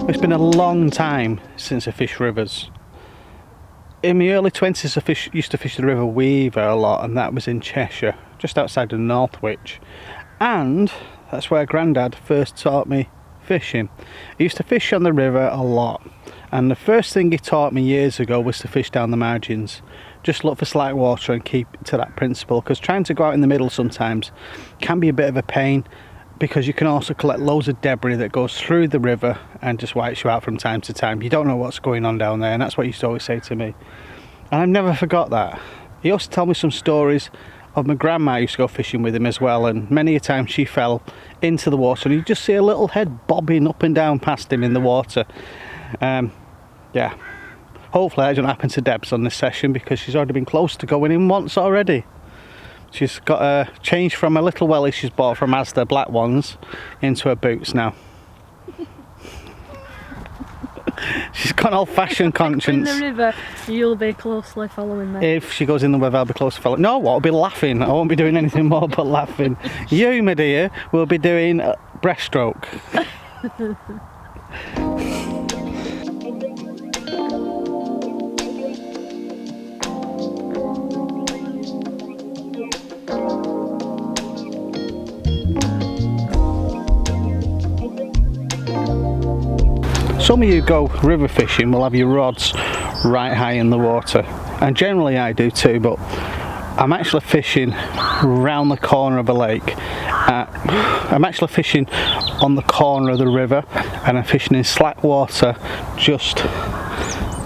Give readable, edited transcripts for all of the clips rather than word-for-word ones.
It's been a long time since I fished rivers. In my early 20s I used to fish the River Weaver a lot, and that was in Cheshire, just outside of Northwich. And that's where Grandad first taught me fishing. He used to fish on the river a lot, and the first thing he taught me years ago was to fish down the margins. Just look for slack water and keep to that principle, because trying to go out in the middle sometimes can be a bit of a pain, because you can also collect loads of debris that goes through the river and just wipes you out from time to time. You don't know what's going on down there, and that's what he used to always say to me. And I've never forgot that. He also told me some stories of my grandma. I used to go fishing with him as well, and many a time she fell into the water and you just see a little head bobbing up and down past him in the water. Yeah, hopefully that doesn't happen to Debs on this session, because she's already been close to going in once already. She's got a change from a little welly she's bought from Asda, black ones, into her boots now. She's got an old-fashioned conscience. In the river, you'll be closely following me. If she goes in the river, I'll be closely following. No, what? I'll be laughing. I won't be doing anything more but laughing. You, my dear, will be doing breaststroke. Some of you go river fishing will have your rods right high in the water, and generally I do too, but I'm actually fishing round the corner of a lake. I'm actually fishing on the corner of the river, and I'm fishing in slack water just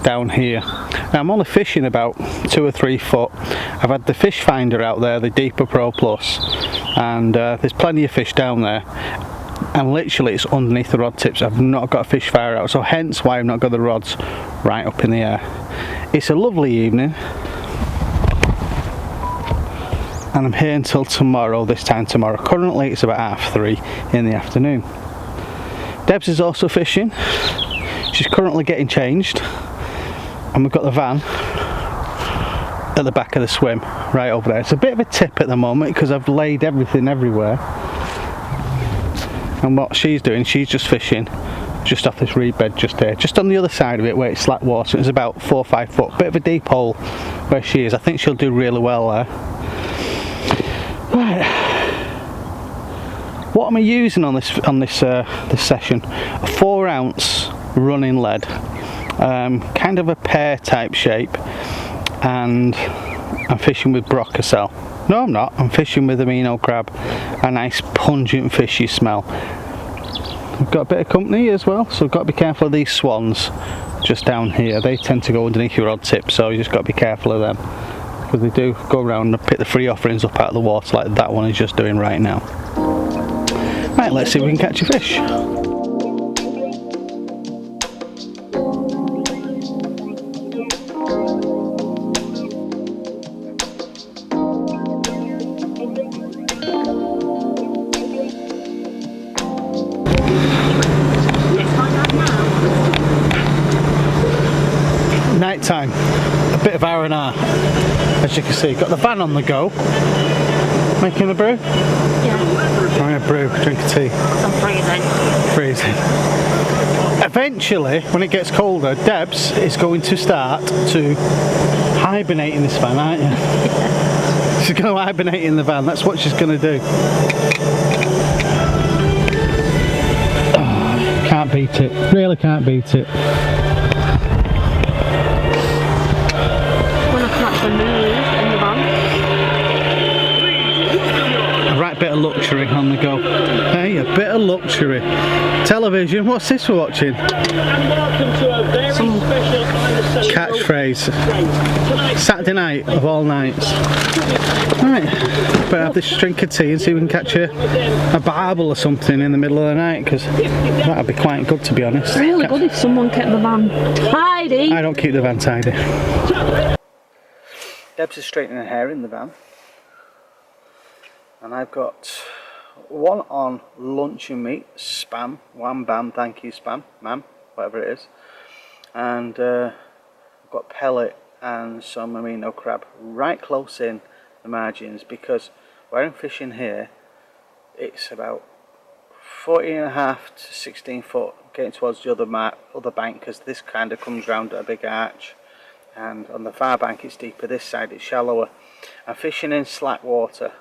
down here. Now I'm only fishing about 2 or 3 foot. I've had the fish finder out there, the Deeper Pro Plus, and there's plenty of fish down there. And literally it's underneath the rod tips. I've not got a fish fire out, so hence why I've not got the rods right up in the air. It's a lovely evening, and I'm here until tomorrow, this time tomorrow. Currently it's about 3:30 in the afternoon. Debs is also fishing. She's currently getting changed, and we've got the van at the back of the swim right over there. It's a bit of a tip at the moment because I've laid everything everywhere. And what she's doing, she's just fishing just off this reed bed just here, just on the other side of it where it's slack water. It's about 4 or 5 foot, bit of a deep hole where she is. I think she'll do really well there. Right, what am I using on this session? A 4-ounce running lead, kind of a pear type shape, and I'm fishing with Brocasel. No, I'm not. I'm fishing with amino crab, a nice pungent fishy smell. We've got a bit of company as well, so we've got to be careful of these swans just down here. They tend to go underneath your rod tip, so you just got to be careful of them, because they do go around and pick the free offerings up out of the water like that one is just doing right now. Right, let's see if we can catch a fish. Night time, a bit of R&R, as you can see. Got the van on the go. Making a brew? Yeah. Having a brew, drink a tea. I'm freezing. Freezing. Eventually, when it gets colder, Debs is going to start to hibernate in this van, aren't you? Yeah. She's going to hibernate in the van, that's what she's going to do. Oh, can't beat it, really can't beat it. A right bit of luxury on the go. Hey, a bit of luxury. Television, what's this we're watching? Some catchphrase. Saturday night of all nights. Right, better have this drink of tea and see if we can catch a barbel or something in the middle of the night, because that'd be quite good, to be honest. Really good if someone kept the van tidy. I don't keep the van tidy. Debs is straightening her hair in the van, and I've got one on luncheon meat, spam, wham bam, thank you spam, ma'am, whatever it is, and I've got pellet and some amino crab right close in the margins, because where I'm fishing here, it's about 14.5 to 16 foot getting towards the other bank, because this kind of comes round at a big arch, and on the far bank it's deeper, this side it's shallower. I'm fishing in slack water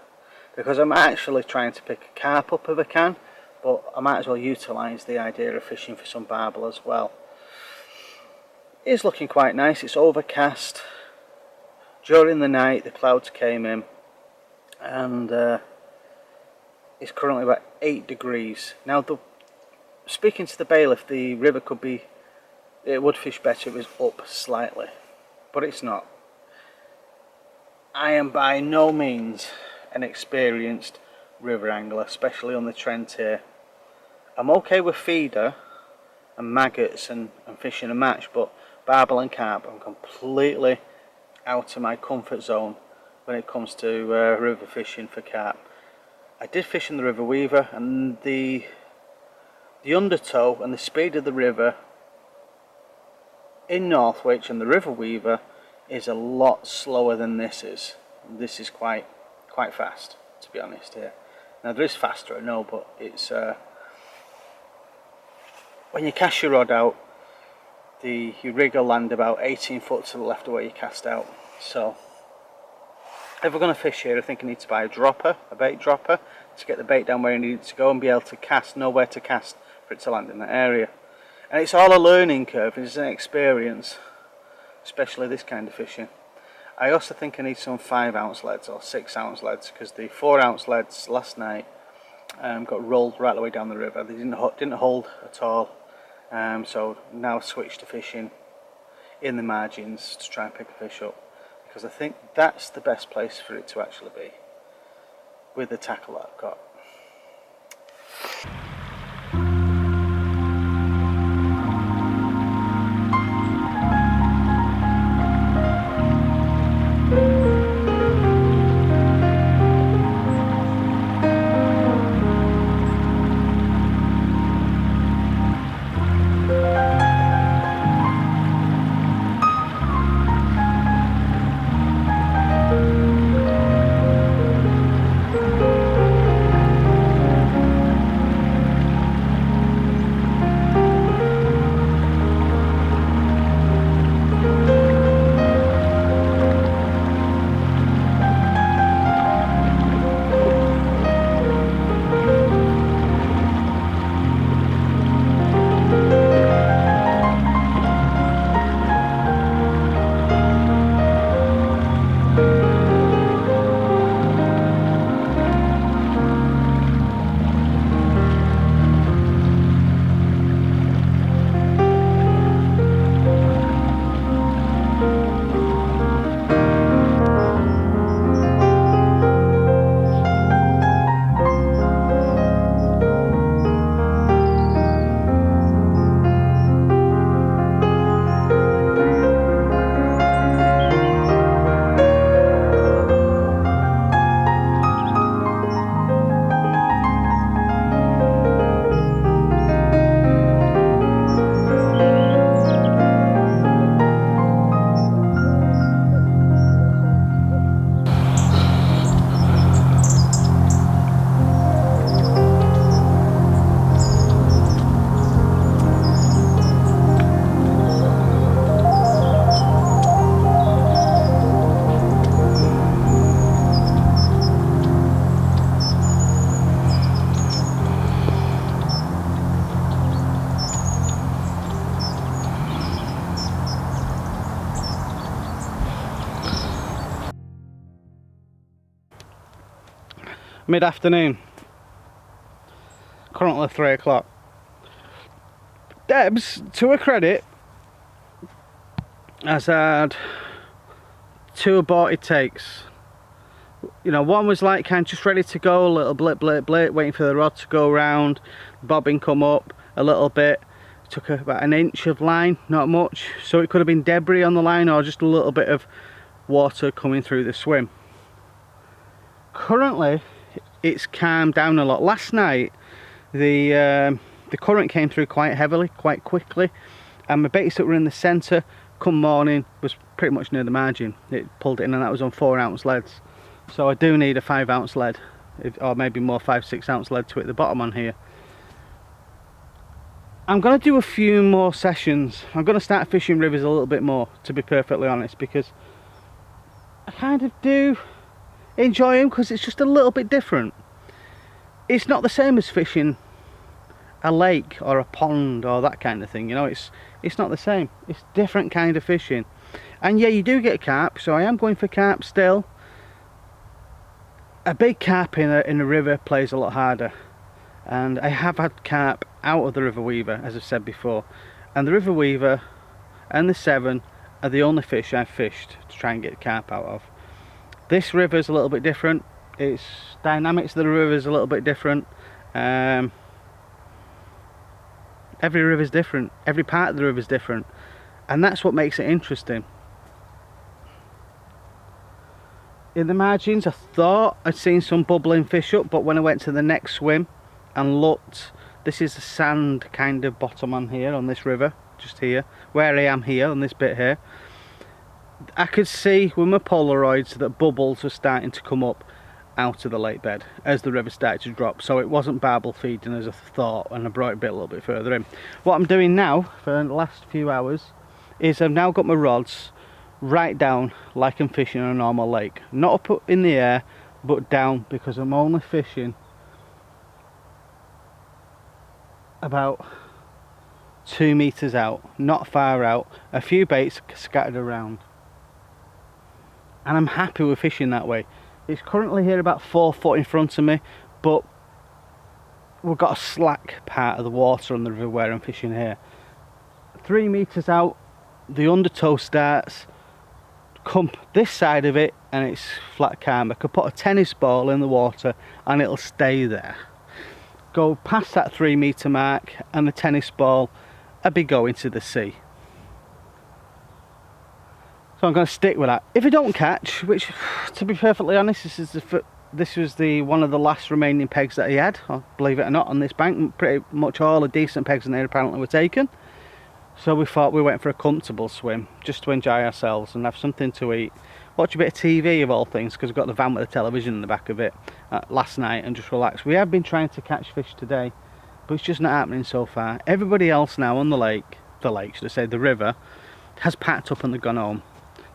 because I'm actually trying to pick a carp up if I can, but I might as well utilise the idea of fishing for some barbel as well. It's looking quite nice. It's overcast. During the night the clouds came in, and it's currently about 8 degrees. Now, speaking to the bailiff, the river it would fish better if it was up slightly, but it's not. I am by no means an experienced river angler, especially on the Trent here. I'm okay with feeder and maggots and fishing a match, but barbel and carp, I'm completely out of my comfort zone when it comes to river fishing for carp. I did fish in the River Weaver, and the undertow and the speed of the river in Northwich and the River Weaver is a lot slower than this is. This is quite fast, to be honest here. Now there is faster, I know, but it's when you cast your rod out, your rig will land about 18 foot to the left of where you cast out. So if we're going to fish here, I think I need to buy a bait dropper, to get the bait down where you need it to go and be able to know where to cast for it to land in that area. And it's all a learning curve, it's an experience, especially this kind of fishing. I also think I need some 5-ounce leads or 6-ounce leads, because the 4-ounce leads last night got rolled right the way down the river. They didn't hold at all, so now switched to fishing in the margins to try and pick a fish up, because I think that's the best place for it to actually be with the tackle that I've got. Mid-afternoon, currently 3 o'clock. Debs, to her credit, has had 2 aborted takes. You know, one was like kind of just ready to go, a little blip, waiting for the rod to go round, bobbing come up a little bit. Took about 1 inch of line, not much, so it could have been debris on the line or just a little bit of water coming through the swim. Currently it's calmed down a lot. Last night the current came through quite heavily, quite quickly, and my baits that were in the centre come morning was pretty much near the margin. It pulled it in, and that was on 4-ounce leads. So I do need a 5-ounce lead, or maybe more 5-6 ounce lead to hit the bottom on here. I'm going to do a few more sessions. I'm going to start fishing rivers a little bit more, to be perfectly honest, because I kind of do enjoy them because it's just a little bit different. It's not the same as fishing a lake or a pond or that kind of thing, you know. It's not the same. It's different kind of fishing. And yeah, you do get carp, so I am going for carp still. A big carp in a river plays a lot harder, and I have had carp out of the river weaver, as I've said before, and the river weaver and the 7 are the only fish I've fished to try and get carp out of. This river is a little bit different. Its dynamics of the river is a little bit different. Every river is different. Every part of the river is different, and that's what makes it interesting. In the margins, I thought I'd seen some bubbling fish up, but when I went to the next swim and looked, this is the sand kind of bottom on here, on this river, just here, where I am here, on this bit here. I could see with my Polaroids that bubbles were starting to come up out of the lake bed as the river started to drop, so it wasn't barbel feeding as I thought, and I brought it a little bit further in. What I'm doing now for the last few hours is I've now got my rods right down like I'm fishing on a normal lake, not up in the air but down, because I'm only fishing about 2 meters out, not far out, a few baits scattered around, and I'm happy with fishing that way. It's currently here about 4 foot in front of me, but we've got a slack part of the water on the river where I'm fishing here. 3 meters out, the undertow starts. Come this side of it and it's flat calm. I could put a tennis ball in the water and it'll stay there. Go past that 3 meter mark and the tennis ball, I'd be going to the sea. So I'm going to stick with that. If I don't catch, which to be perfectly honest, this was one of the last remaining pegs that he had, believe it or not, on this bank. Pretty much all the decent pegs in there apparently were taken. So we thought we went for a comfortable swim, just to enjoy ourselves and have something to eat. Watch a bit of TV of all things, because we've got the van with the television in the back of it last night, and just relax. We have been trying to catch fish today, but it's just not happening so far. Everybody else now on the lake should I say, the river, has packed up and they've gone home.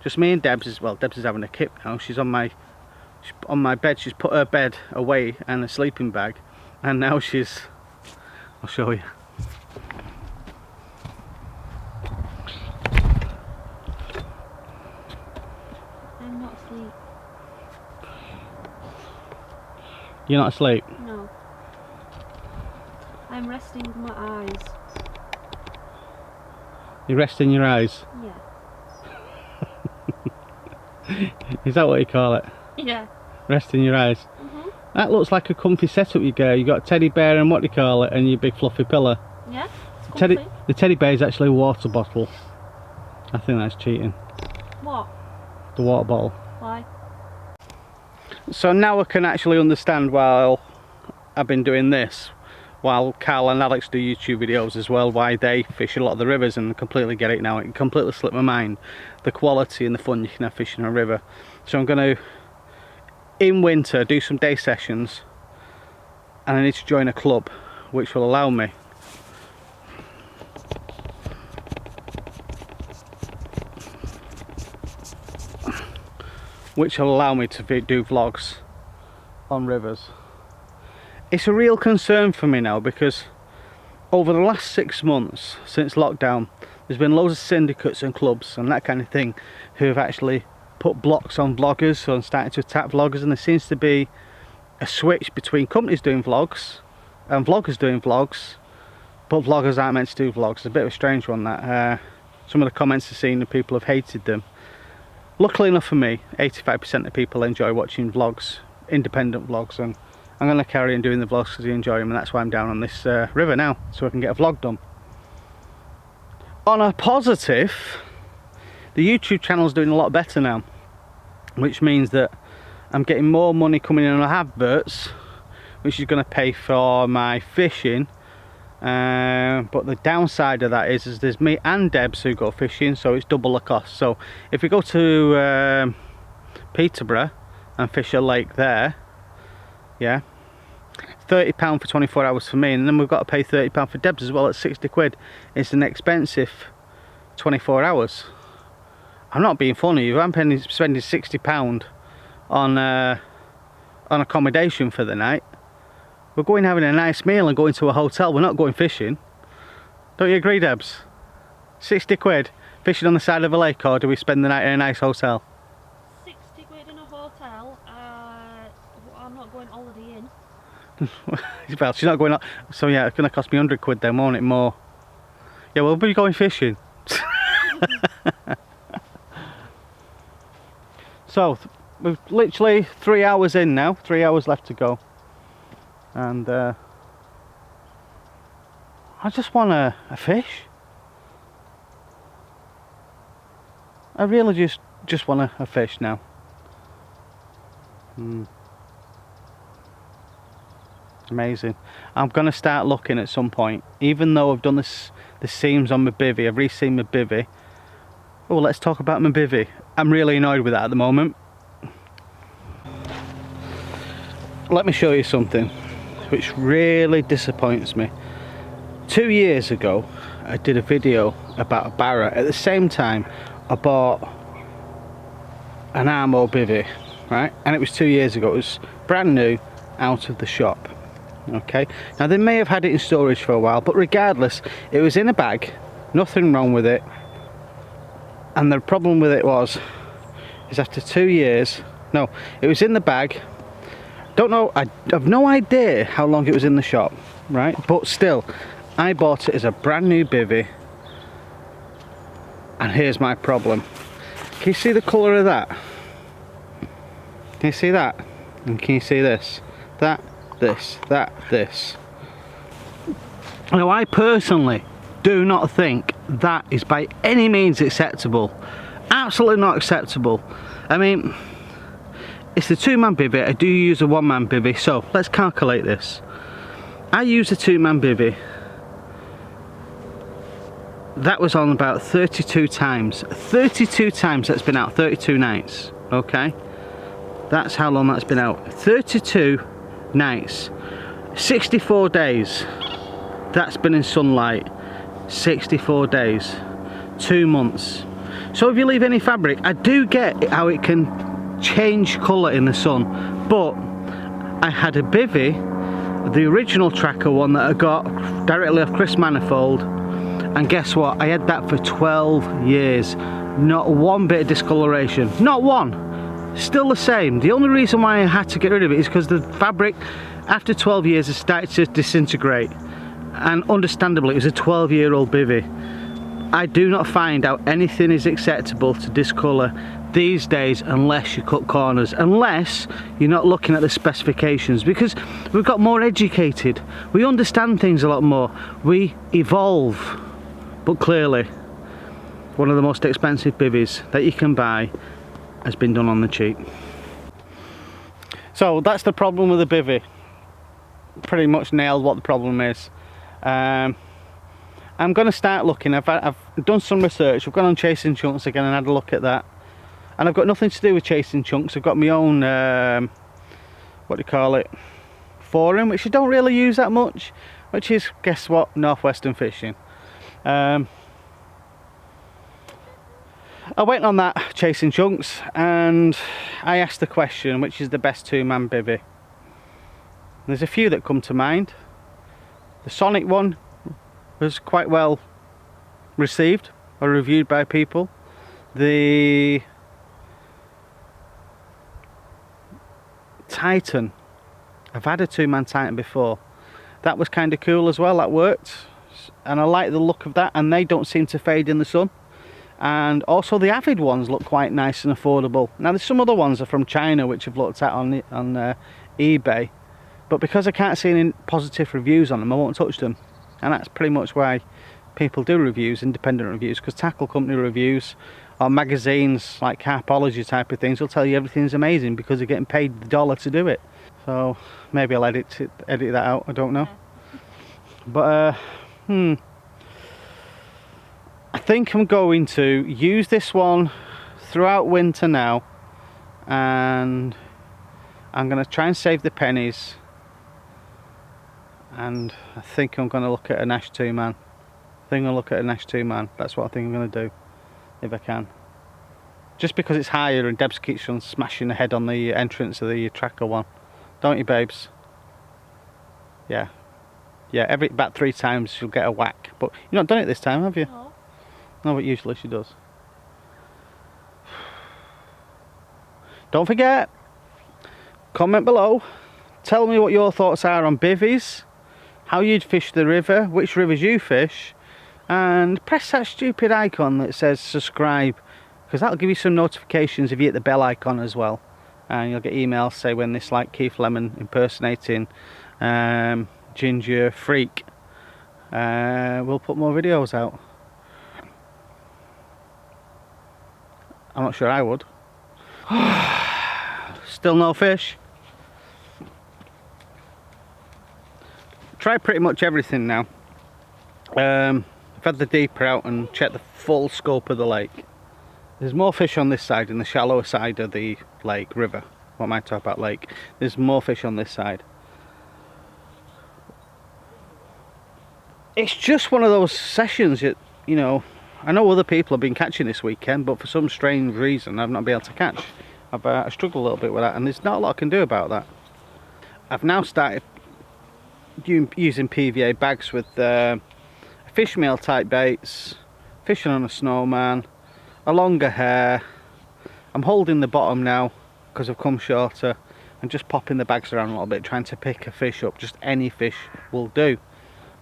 Just me and Debs Debs is having a kip now. She's on my bed. She's put her bed away and a sleeping bag, and now I'll show you. I'm not asleep. You're not asleep? No. I'm resting with my eyes. You're resting your eyes? Yeah. Is that what you call it? Yeah. Resting your eyes? That looks like a comfy setup you get. You got a teddy bear and what do you call it, and your big fluffy pillow. Yeah, it's comfy. The teddy bear is actually a water bottle. I think that's cheating. What? The water bottle. Why? So now I can actually understand while I've been doing this, while Carl and Alex do YouTube videos as well, why they fish a lot of the rivers, and I completely get it now. It completely slipped my mind, the quality and the fun you can have fishing a river. So I'm going to, in winter, do some day sessions, and I need to join a club which will allow me to do vlogs on rivers. It's a real concern for me now, because over the last 6 months since lockdown, there's been loads of syndicates and clubs and that kind of thing who have actually put blocks on vloggers and started to attack vloggers, and there seems to be a switch between companies doing vlogs and vloggers doing vlogs, but vloggers aren't meant to do vlogs. It's a bit of a strange one, that. Some of the comments I've seen, the people have hated them. Luckily enough for me, 85% of people enjoy watching vlogs, independent vlogs, and I'm going to carry on doing the vlogs because I enjoy them, and that's why I'm down on this river now, so I can get a vlog done. On a positive, the YouTube channel's doing a lot better now, which means that I'm getting more money coming in on adverts, which is going to pay for my fishing. But the downside of that is there's me and Debs who go fishing, so it's double the cost. So if we go to Peterborough and fish a lake there, yeah, £30 for 24 hours for me, and then we've got to pay £30 for Debs as well at 60 quid. It's an expensive 24 hours. I'm not being funny. I'm spending £60 on accommodation for the night. We're going having a nice meal and going to a hotel. We're not going fishing. Don't you agree, Debs? 60 quid fishing on the side of a lake, or do we spend the night in a nice hotel? 60 quid in a hotel. I'm not going holiday in. Well, she's not going out, so yeah, it's going to cost me 100 quid then, won't it? More. Yeah, we'll be going fishing. So, we've literally 3 hours in now, 3 hours left to go. And I just want a fish. I really just want a fish now. Amazing. I'm going to start looking at some point, even though I've done the seams on my bivvy. I've re-seamed my bivvy. Oh, let's talk about my bivvy. I'm really annoyed with that at the moment. Let me show you something which really disappoints me. 2 years ago I did a video about a barra. At the same time I bought an Armo bivvy, right? And it was 2 years ago. It was brand new out of the shop. Okay, now they may have had it in storage for a while, but regardless, it was in a bag, nothing wrong with it. And the problem with it is after 2 years, no, it was in the bag. Don't know, I have no idea how long it was in the shop, right? But still, I bought it as a brand new bivvy. And here's my problem. Can you see the colour of that? Can you see that? And can you see this? That, this, that, this. Now I personally do not think that is by any means acceptable. Absolutely not acceptable. I mean, it's the 2-man bivvy. I do use a 1-man bivvy, so let's calculate this. I use a 2-man bivvy. That was on about 32 times. 32 times that's been out, 32 nights, okay? That's how long that's been out. 32 nights. 64 days. That's been in sunlight. 64 days. 2 months. So if you leave any fabric, I do get how it can change colour in the sun, but I had a bivvy, the original tracker one that I got directly off Chris Manifold, and guess what? I had that for 12 years. Not one bit of discoloration. Not one. Still the same. The only reason why I had to get rid of it is because the fabric after 12 years has started to disintegrate, and understandably it was a 12-year-old bivvy. I do not find out anything is acceptable to discolour these days unless you cut corners, unless you're not looking at the specifications, because we've got more educated, we understand things a lot more, we evolve. But clearly one of the most expensive bivvies that you can buy has been done on the cheap. So that's the problem with the bivvy. Pretty much nailed what the problem is. I'm going to start looking. I've done some research. I've gone on Chasing Chunks again and had a look at that. And I've got nothing to do with Chasing Chunks. I've got my own, what do you call it, forum, which I don't really use that much, which is, guess what, Northwestern Fishing. I went on that Chasing Chunks and I asked the question, which is the best 2-man bivvy. There's a few that come to mind. The Sonic one was quite well received or reviewed by people. The Titan, I've had a 2-man Titan before. That was kind of cool as well, that worked. And I like the look of that, and they don't seem to fade in the sun. And also the Avid ones look quite nice and affordable. Now there's some other ones that are from China which I've looked at on eBay, but because I can't see any positive reviews on them, I won't touch them. And that's pretty much why people do reviews, independent reviews, because tackle company reviews or magazines like Carpology type of things will tell you everything's amazing because they're getting paid the dollar to do it. So maybe I'll edit that out, I don't know. But I think I'm going to use this one throughout winter now, and I'm going to try and save the pennies and I think I'm going to look at an ash 2-man. That's what I think I'm going to do, if I can. Just because it's higher and Debs keeps on smashing her head on the entrance of the tracker one. Don't you, babes? Yeah. Yeah, about 3 times she'll get a whack. But you've not done it this time, have you? No. No, but usually she does. Don't forget, comment below. Tell me what your thoughts are on bivvies, how you'd fish the river, which rivers you fish, and press that stupid icon that says subscribe, because that'll give you some notifications if you hit the bell icon as well, and you'll get emails say when this like Keith Lemon impersonating Ginger Freak we'll put more videos out. I'm not sure I would. Still no fish. Tried pretty much everything now. I've had the deeper out and checked the full scope of the lake. There's more fish on this side, in the shallower side of the lake, river. What am I talking about, lake? There's more fish on this side. It's just one of those sessions that, you know, I know other people have been catching this weekend, but for some strange reason I've not been able to catch. I struggle a little bit with that, and there's not a lot I can do about that. I've now started using PVA bags with fish meal type baits, fishing on a snowman, a longer hair. I'm holding the bottom now because I've come shorter, and just popping the bags around a little bit, trying to pick a fish up. Just any fish will do,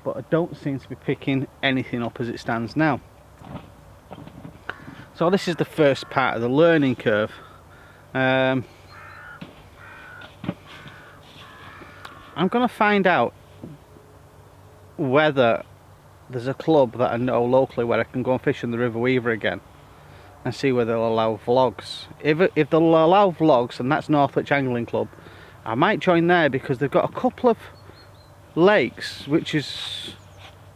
but I don't seem to be picking anything up as it stands now. So this is the first part of the learning curve. I'm going to find out whether there's a club that I know locally where I can go and fish in the River Weaver again, and see whether they'll allow vlogs. If they'll allow vlogs, and that's Northwich Angling Club, I might join there, because they've got a couple of lakes which is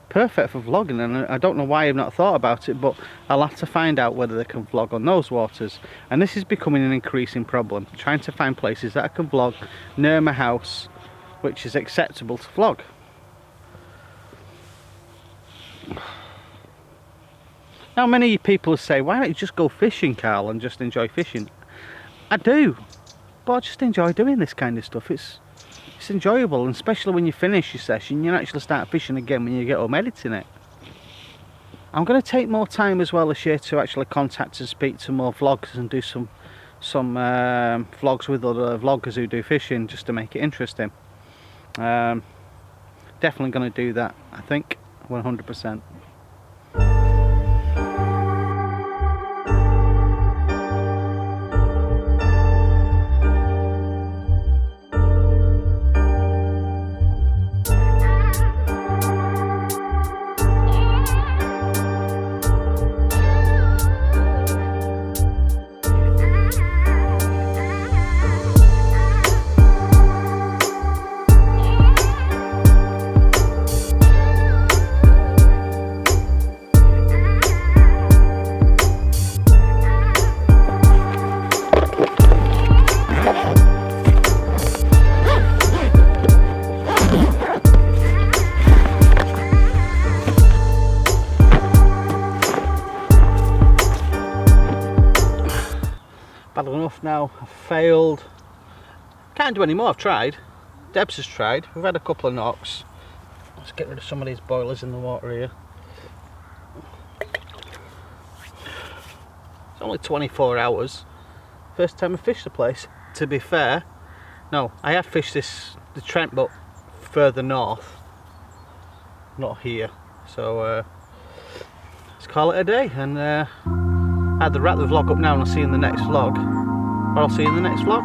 perfect for vlogging, and I don't know why I've not thought about it, but I'll have to find out whether they can vlog on those waters. And this is becoming an increasing problem, trying to find places that I can vlog near my house which is acceptable to vlog. Now many people say, why don't you just go fishing, Carl, and just enjoy fishing? I do, but I just enjoy doing this kind of stuff. It's enjoyable, and especially when you finish your session, you actually start fishing again when you get home editing it. I'm going to take more time as well this year to actually contact and speak to more vloggers and do some vlogs with other vloggers who do fishing, just to make it interesting. Definitely going to do that, I think, 100%. Bad enough now, I've failed. Can't do any more, I've tried. Debs has tried, we've had a couple of knocks. Let's get rid of some of these boilers in the water here. It's only 24 hours. First time I fished the place, to be fair. No, I have fished the Trent, but further north. Not here. So let's call it a day, and either wrap the vlog up now and I'll see you in the next vlog, or I'll see you in the next vlog.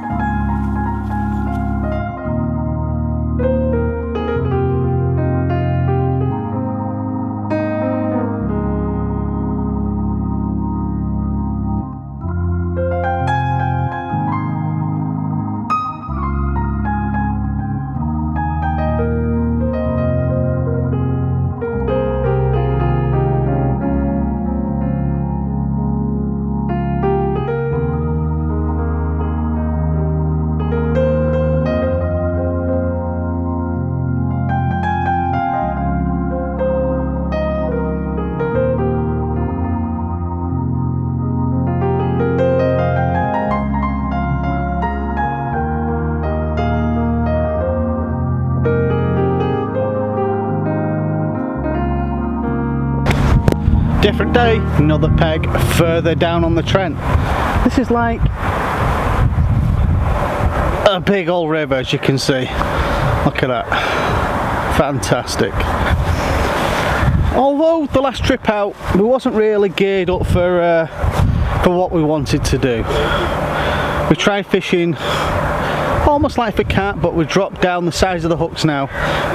Different day, another peg further down on the Trent. This is like a big old river, as you can see. Look at that. Fantastic. Although the last trip out, we wasn't really geared up for what we wanted to do. We tried fishing almost like for carp, but we dropped down the size of the hooks now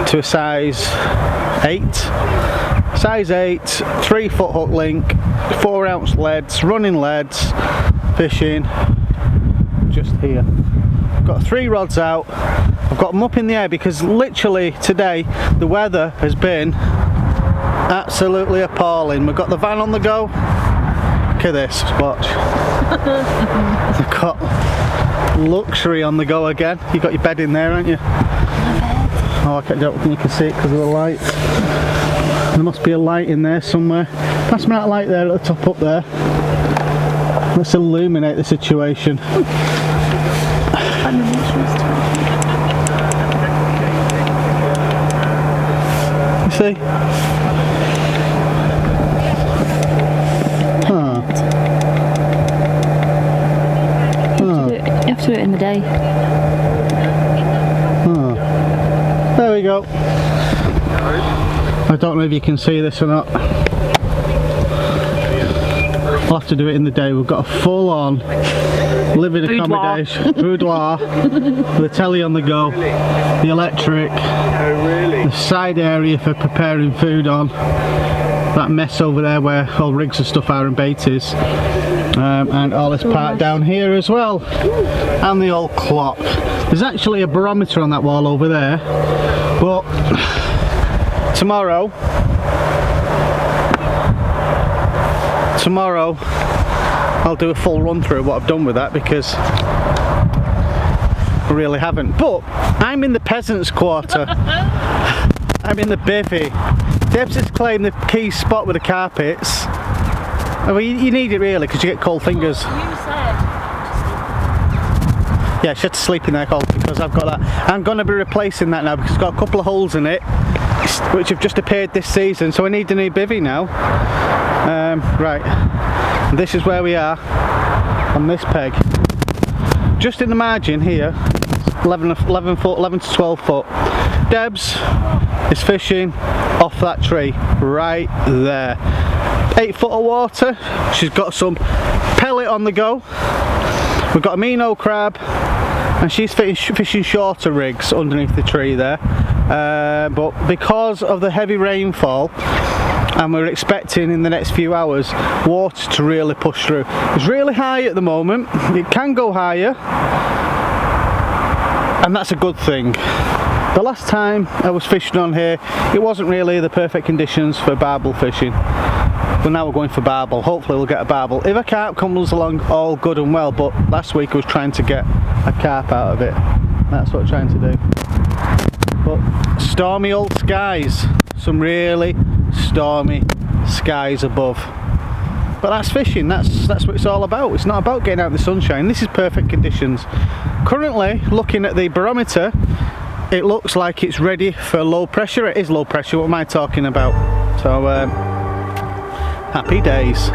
to a size 8. Size 8, 3-foot hook link, 4-ounce leads, running leads, fishing just here. I've got 3 rods out. I've got them up in the air because literally today the weather has been absolutely appalling. We've got the van on the go. Look at this, watch. I've got luxury on the go again. You got your bed in there, haven't you? Oh, I don't think you can see it because of the light. There must be a light in there somewhere. Pass me that light there at the top up there. Let's illuminate the situation. You see? You have to do it in the day. There we go. I don't know if you can see this or not. I'll have to do it in the day. We've got a full-on living accommodation, boudoir, with the telly on the go, the electric, the side area for preparing food on, that mess over there where all rigs and stuff are and bait is, and all this part down here as well, and the old clock. There's actually a barometer on that wall over there, but tomorrow I'll do a full run through what I've done with that because I really haven't. But I'm in the peasants' quarter. I'm in the bivvy. Debs has claimed the key spot with the carpets. Well, you need it really because you get cold fingers. Yeah, she had to sleep in there cold because I've got that. I'm going to be replacing that now because it's got a couple of holes in it which have just appeared this season, so I need a new bivvy now. Right, and this is where we are on this peg. Just in the margin here, 11 to 12 foot. Debs is fishing off that tree right there. 8 foot of water. She's got some pellet on the go. We've got a minnow crab, and she's fishing shorter rigs underneath the tree there. But because of the heavy rainfall, and we're expecting in the next few hours water to really push through. It's really high at the moment. It can go higher, and that's a good thing. The last time I was fishing on here, it wasn't really the perfect conditions for barbel fishing. But now we're going for barbel. Hopefully we'll get a barbel. If a carp comes along, all good and well, but last week I was trying to get a carp out of it. That's what I'm trying to do. But stormy old skies. Some really stormy skies above. But that's fishing, that's what it's all about. It's not about getting out in the sunshine. This is perfect conditions. Currently, looking at the barometer, it looks like it's ready for low pressure. It is low pressure, what am I talking about? So, happy days.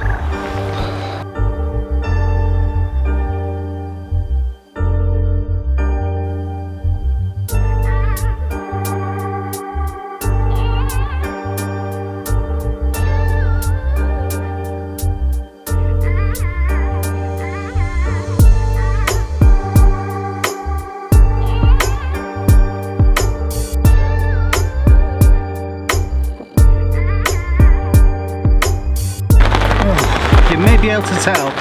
Be able to tell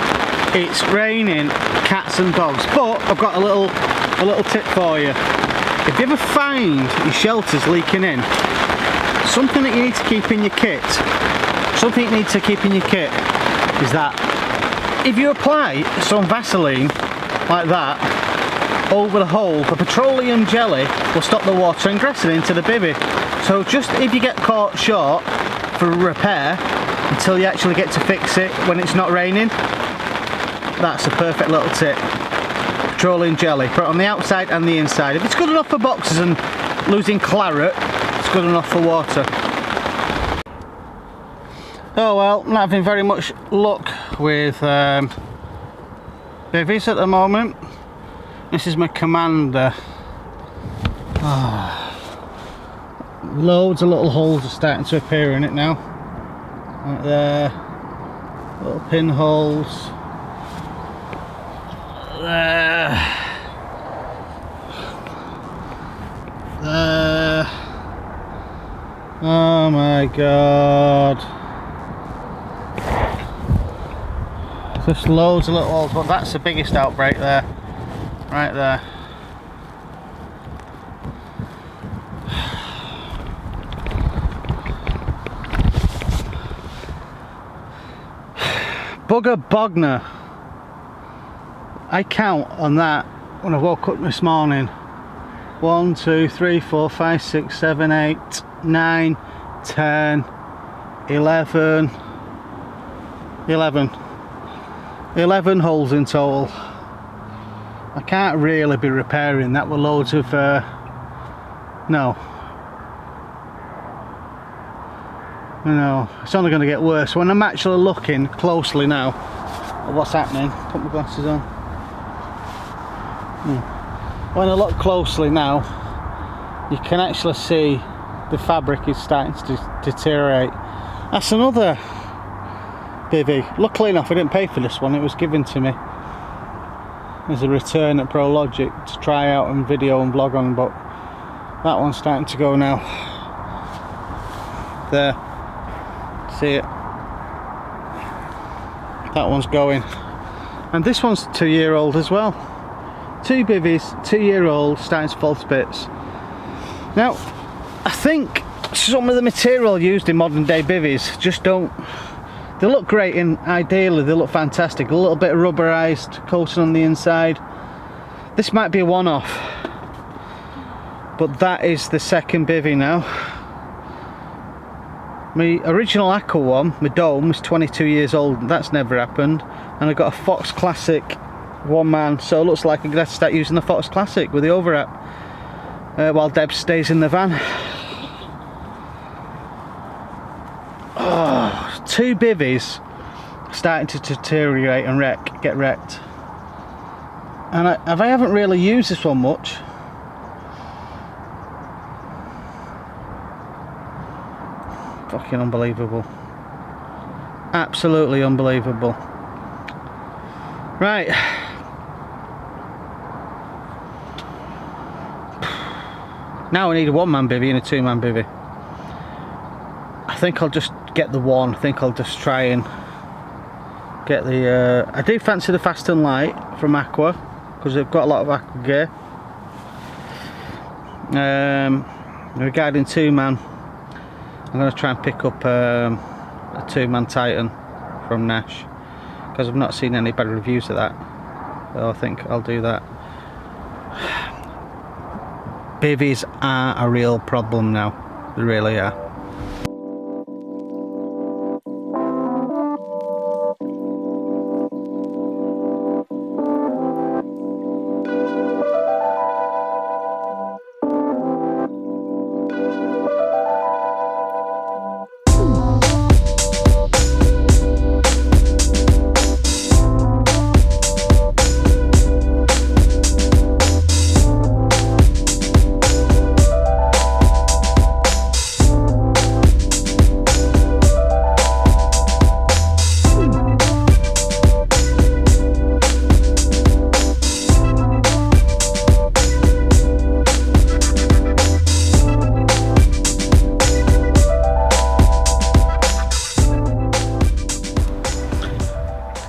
it's raining cats and dogs, but I've got a little tip for you. If you ever find your shelters leaking in, something that you need to keep in your kit is that if you apply some Vaseline like that over the hole, the petroleum jelly will stop the water ingressing into the bivvy. So just if you get caught short for repair until you actually get to fix it when it's not raining, that's a perfect little tip. Petroleum jelly, put it on the outside and the inside. If it's good enough for boxes and losing claret, it's good enough for water. Oh well, not having very much luck with bivvies at the moment. This is my Commander. Loads of little holes are starting to appear in it now. Right there. Little pinholes. There. There. Oh my god. Just loads of little holes, but that's the biggest outbreak there. Right there. Bugger Bogner. I count on that when I woke up this morning. 1, 2, 3, 4, 5, 6, 7, 8, 9, 10, 11. 11 holes in total. I can't really be repairing that with loads of no, it's only going to get worse. When I'm actually looking closely now at what's happening, put my glasses on. When I look closely now, you can actually see the fabric is starting to deteriorate. That's another bivvy. Luckily enough, I didn't pay for this one. It was given to me as a return at ProLogic to try out and video and vlog on, but that one's starting to go now. There, see it? That one's going, and this one's 2-year-old as well. 2 bivvies, 2-year-old, starting to fall to bits. Now, I think some of the material used in modern day bivvies just don't. They look great, and ideally they look fantastic. A little bit of rubberized coating on the inside. This might be a one-off, but that is the second bivvy now. My original aqua one, my dome, was 22 years old, and that's never happened. And I got a Fox Classic one-man, so it looks like I'm gonna have to start using the Fox Classic with the overwrap while Deb stays in the van. 2 bivvies starting to deteriorate and get wrecked, and I haven't really used this one much. Fucking unbelievable, absolutely unbelievable. Right, now I need a 1-man bivvy and a 2-man bivvy. I think I'll just get the one. I think I'll just try and get the I do fancy the Fast and Light from Aqua, because they've got a lot of Aqua gear. Regarding 2-man, I'm going to try and pick up a 2-man Titan from Nash, because I've not seen any bad reviews of that, so I think I'll do that. Bivvies are a real problem now, they really are.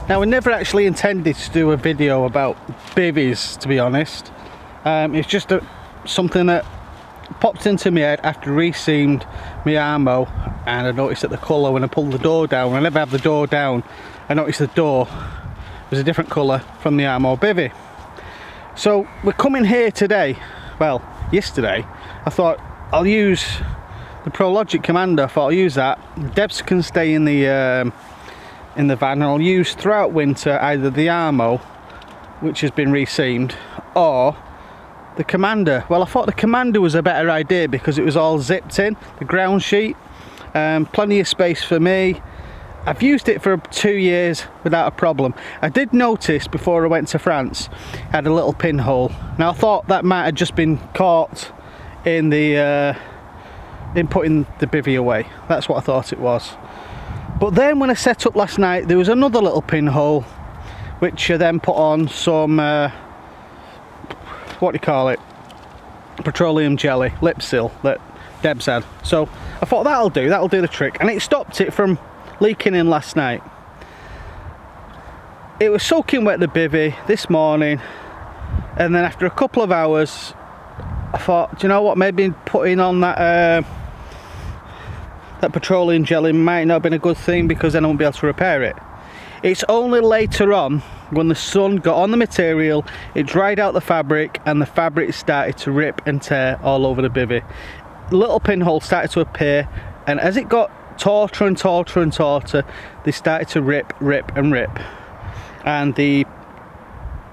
Now, I never actually intended to do a video about bivvies, to be honest. It's just something that popped into my head after re-seamed my Armo, and I noticed that the colour when I pulled the door down, I never have the door down, I noticed the door was a different colour from the Armo bivvy. So we're coming here today, well, yesterday, I thought I'll use the ProLogic Commander. I thought I'll use that. Debs can stay in the van, and I'll use throughout winter either the Armo, which has been re-seamed, or the Commander. Well, I thought the Commander was a better idea because it was all zipped in, the ground sheet, plenty of space for me, I've used it for 2 years without a problem. I did notice before I went to France, I had a little pinhole. Now I thought that might have just been caught in the in putting the bivvy away. That's what I thought it was. But then when I set up last night, there was another little pinhole, which I then put on some what do you call it, petroleum jelly, lip seal that Deb's had. So I thought that'll do the trick, and it stopped it from leaking in last night. It was soaking wet, the bivvy, this morning, and then after a couple of hours I thought, do you know what, maybe putting on that that petroleum jelly might not have been a good thing, because then I won't be able to repair it. It's only later on, when the sun got on the material, it dried out the fabric, and the fabric started to rip and tear all over the bivvy. Little pinholes started to appear, and as it got tauter and tauter and tauter, they started to rip and rip, and the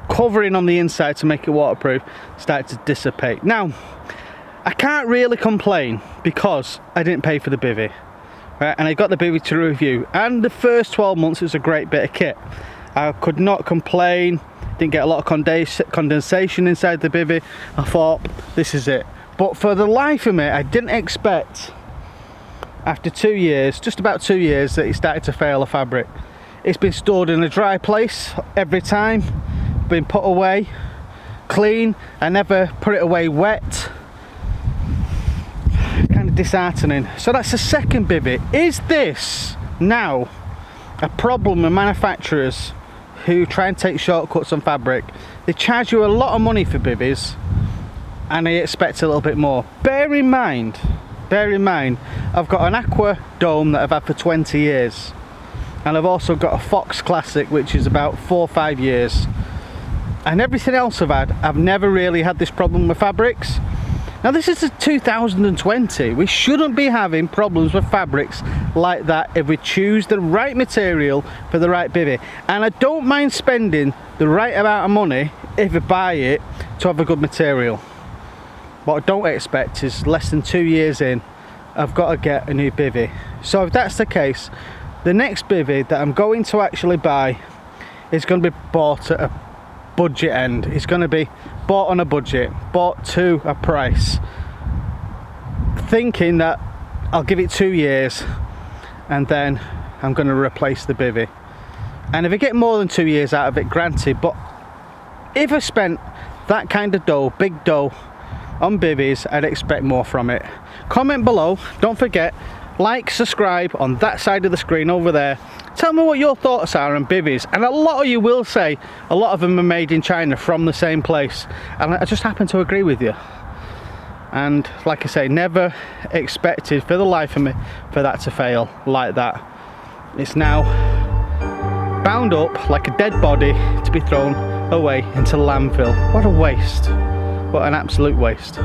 covering on the inside to make it waterproof started to dissipate. Now I can't really complain because I didn't pay for the bivvy, right? And I got the bivvy to review, and the first 12 months it was a great bit of kit. I could not complain, didn't get a lot of condensation inside the bivvy. I thought, this is it. But for the life of me, I didn't expect, after 2 years, just about 2 years, that it started to fail the fabric. It's been stored in a dry place every time, been put away clean. I never put it away wet. Kind of disheartening. So that's the second bivvy. Is this now a problem with manufacturers who try and take shortcuts on fabric? They charge you a lot of money for bivvies, and they expect a little bit more. Bear in mind, I've got an aqua dome that I've had for 20 years, and I've also got a Fox Classic, which is about 4 or 5 years, and everything else I've had, I've never really had this problem with fabrics. Now this is 2020, we shouldn't be having problems with fabrics like that if we choose the right material for the right bivvy. And I don't mind spending the right amount of money if I buy it to have a good material. What I don't expect is less than 2 years in, I've got to get a new bivvy. So if that's the case, the next bivvy that I'm going to actually buy is going to be bought at a budget end. It's going to be bought on a budget, bought to a price, thinking that I'll give it 2 years and then I'm going to replace the bivvy. And if I get more than 2 years out of it, granted, but if I spent that kind of dough, big dough, on bivvies, I'd expect more from it. Comment below, don't forget, like, subscribe on that side of the screen over there. Tell me what your thoughts are on bivvies, and a lot of you will say a lot of them are made in China from the same place, and I just happen to agree with you. And like I say, never expected for the life of me for that to fail like that. It's now bound up like a dead body to be thrown away into landfill. What a waste. What an absolute waste.